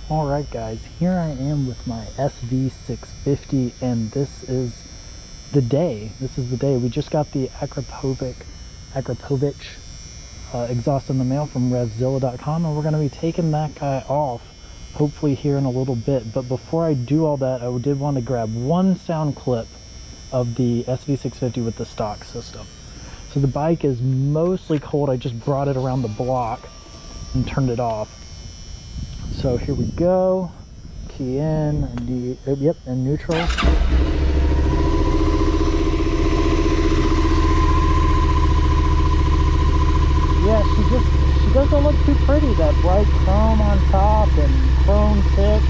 Alright guys, here I am with my SV650, and this is the day. We just got the Akrapovic exhaust in the mail from revzilla.com, and we're going to be taking that guy off hopefully here in a little bit. But before I do all that, I did want to grab one sound clip of the SV650 with the stock system. So the bike is mostly cold. I just brought it around the block and turned it off. So here we go. Key in, and neutral. Yeah, she doesn't look too pretty. That bright chrome on top and chrome tip,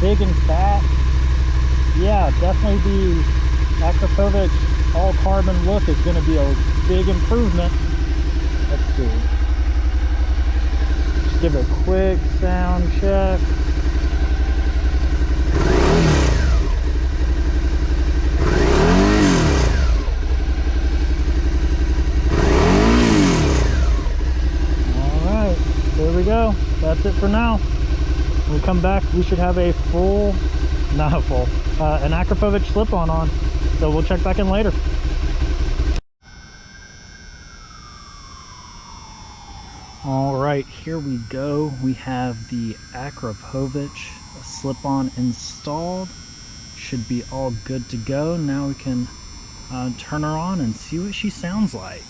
big and fat. Yeah, definitely the Akrapovic all carbon look is going to be a big improvement. Let's see. Just give it a quick sound check. Alright, there we go. That's it for now. When we come back, we should have a full, not a full, an Akrapovic Slip-On on. So we'll check back in later. All right, here we go. We have the Akrapovic Slip-On installed. Should be all good to go. Now we can turn her on and see what she sounds like.